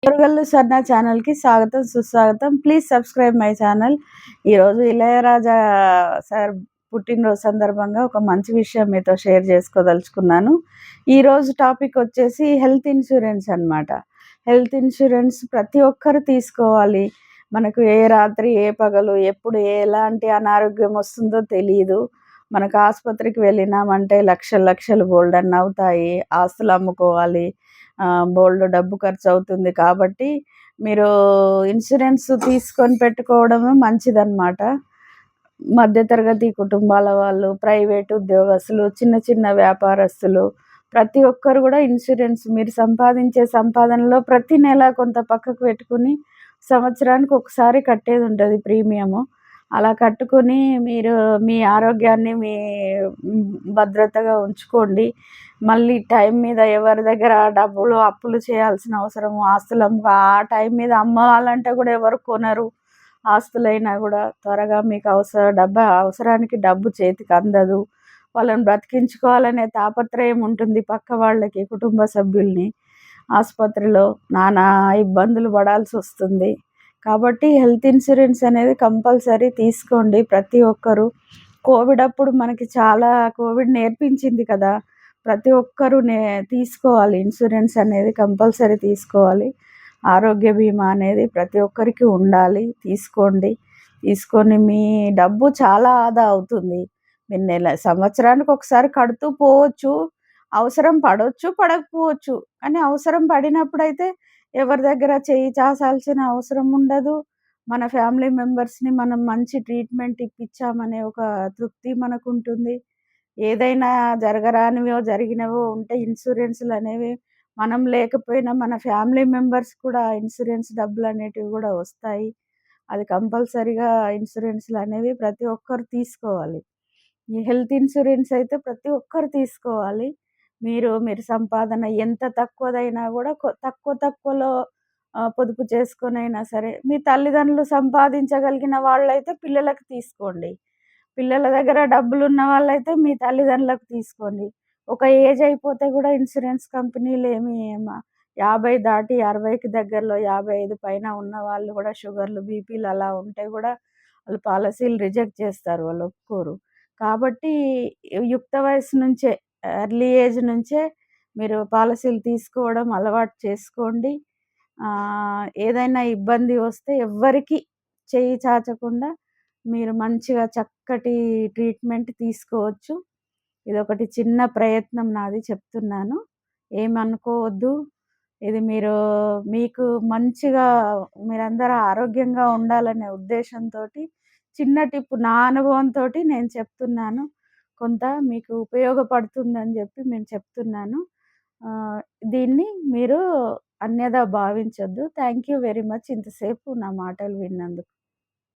ఓరుగల్లు సర్నా ఛానల్‌కి స్వాగతం, సుస్వాగతం. Please subscribe my channel. ఈరోజు ఇళయరాజా సార్ పుట్టినరోజు సందర్భంగా ఒక మంచి విషయం మీతో షేర్ చేసుకోదలుచుకున్నాను. ఈరోజు టాపిక్ వచ్చేసి హెల్త్ ఇన్సూరెన్స్ అన్నమాట. హెల్త్ ఇన్సూరెన్స్ ప్రతి ఒక్కరు తీసుకోవాలి. మనకు ఏ రాత్రి, ఏ పగలు, ఎప్పుడు ఎలాంటి అనారోగ్యం వస్తుందో తెలీదు. మనకు ఆస్పత్రికి వెళ్ళినామంటే లక్షలు లక్షలు బోలెడన్ని అవుతాయి. ఆస్తులు అమ్ముకోవాలి. బోలెడు డబ్బు ఖర్చవుతుంది. కాబట్టి మీరు ఇన్సూరెన్స్ తీసుకొని పెట్టుకోవడము మంచిదన్నమాట. మధ్య తరగతి కుటుంబాల వాళ్ళు, ప్రైవేట్ ఉద్యోగస్తులు, చిన్న చిన్న వ్యాపారస్తులు ప్రతి ఒక్కరు గూడా ఇన్సూరెన్స్ మీరు సంపాదించే సంపాదనలో ప్రతి నెల కొంత పక్కకు పెట్టుకొని సంవత్సరానికి ఒకసారి కట్టేదుంటది ప్రీమియము. అలా కట్టుకొని మీరు మీ ఆరోగ్యాన్ని భద్రతగా ఉంచుకోండి. మళ్ళీ టైం మీద ఎవరి దగ్గర డబ్బులు అప్పులు చేయాల్సిన అవసరము, ఆ టైం మీద అమ్మాలంటే గూడా ఎవరు కొనరు. ఆస్తులైనా గూడా త్వరగా మీకు అవసరానికి డబ్బు చేతికి అందదు. వాళ్ళని బ్రతికించుకోవాలనే తాపత్రయం ఉంటుంది పక్క వాళ్ళకి, కుటుంబ సభ్యుల్ని. ఆస్పత్రిలో నానా ఇబ్బందులు పడాల్సొస్తుంది. కాబట్టి హెల్త్ ఇన్సూరెన్స్ అనేది కంపల్సరీ తీసుకోండి ప్రతి ఒక్కరు. కోవిడ్ అప్పుడు మనకి చాలా కోవిడ్ నేర్పించింది కదా! ప్రతి ఒక్కరు తీసుకోవాలి ఇన్సూరెన్స్ అనేది కంపల్సరీ తీసుకోవాలి. ఆరోగ్య బీమా అనేది ప్రతి ఒక్కరికి ఉండాలి. తీసుకోండి. తీసుకొని మీ డబ్బు చాలా ఆదా అవుతుంది. మీరు సంవత్సరానికి ఒకసారి కడుతూ పోవచ్చు. అవసరం పడొచ్చు, పడకపోవచ్చు. కానీ అవసరం పడినప్పుడైతే ఎవరి దగ్గర చెయ్యి చాచాల్సిన అవసరం ఉండదు. మన ఫ్యామిలీ మెంబర్స్‌ని మనం మంచి ట్రీట్మెంట్ ఇప్పించామనే ఒక తృప్తి మనకుంటుంది. ఏదైనా జరగరానివో, జరిగినవో ఉంటే ఇన్సూరెన్స్‌లనేవి మనం లేకపోయినా మన ఫ్యామిలీ మెంబర్స్ కూడా ఇన్సూరెన్స్ డబ్బులనేటివి గూడా వస్తాయి. అది కంపల్సరీగా ఇన్సూరెన్స్‌లనేవి ప్రతి ఒక్కరు తీసుకోవాలి. ఈ హెల్త్ ఇన్సూరెన్స్ అయితే ప్రతి ఒక్కరు తీసుకోవాలి. మీరు సంపాదన ఎంత తక్కువదైనా గూడా తక్కువలో పొదుపు చేసుకొనైనా సరే, మీ తల్లిదండ్రులు సంపాదించగలిగిన వాళ్ళైతే పిల్లలకి తీసుకోండి. పిల్లల దగ్గర డబ్బులున్న వాళ్ళైతే మీ తల్లిదండ్రులకు తీసుకోండి. ఒక ఏజ్ అయిపోతే గూడా ఇన్సూరెన్స్ కంపెనీలేమి 50 దాటి 60కి దగ్గరలో 55 పైన ఉన్న వాళ్ళు గూడా షుగర్‌లు, బీపీలు అలా ఉంటే గూడా వాళ్ళు పాలిసీలు రిజెక్ట్ చేస్తారు. వాళ్ళు ఒప్పుకోరు. కాబట్టి యుక్త వయస్సు నుంచే, ఎర్లీ ఏజ్ నుంచే మీరు పాలిసీలు తీసుకోవడం అలవాటు చేసుకోండి. ఏదైనా ఇబ్బంది వస్తే ఎవ్వరికీ చెయ్యి చాచకుండా మీరు మంచిగా చక్కటి ట్రీట్మెంట్ తీసుకోవచ్చు. ఇదొకటి చిన్న ప్రయత్నం నాది చెప్తున్నాను. ఏమనుకోవద్దు. ఇది మీకు మంచిగా మీరందరూ ఆరోగ్యంగా ఉండాలనే ఉద్దేశంతోటి చిన్న టిప్ నా అనుభవంతోటి నేను చెప్తున్నాను. కొంత మీకు ఉపయోగపడుతుందని జెప్పి నేను చెప్తున్నాను. దీన్ని మీరు అన్యథా భావించొద్దు. థాంక్ యూ వెరీ మచ్ ఇంతసేపు నా మాటలు విన్నందుకు.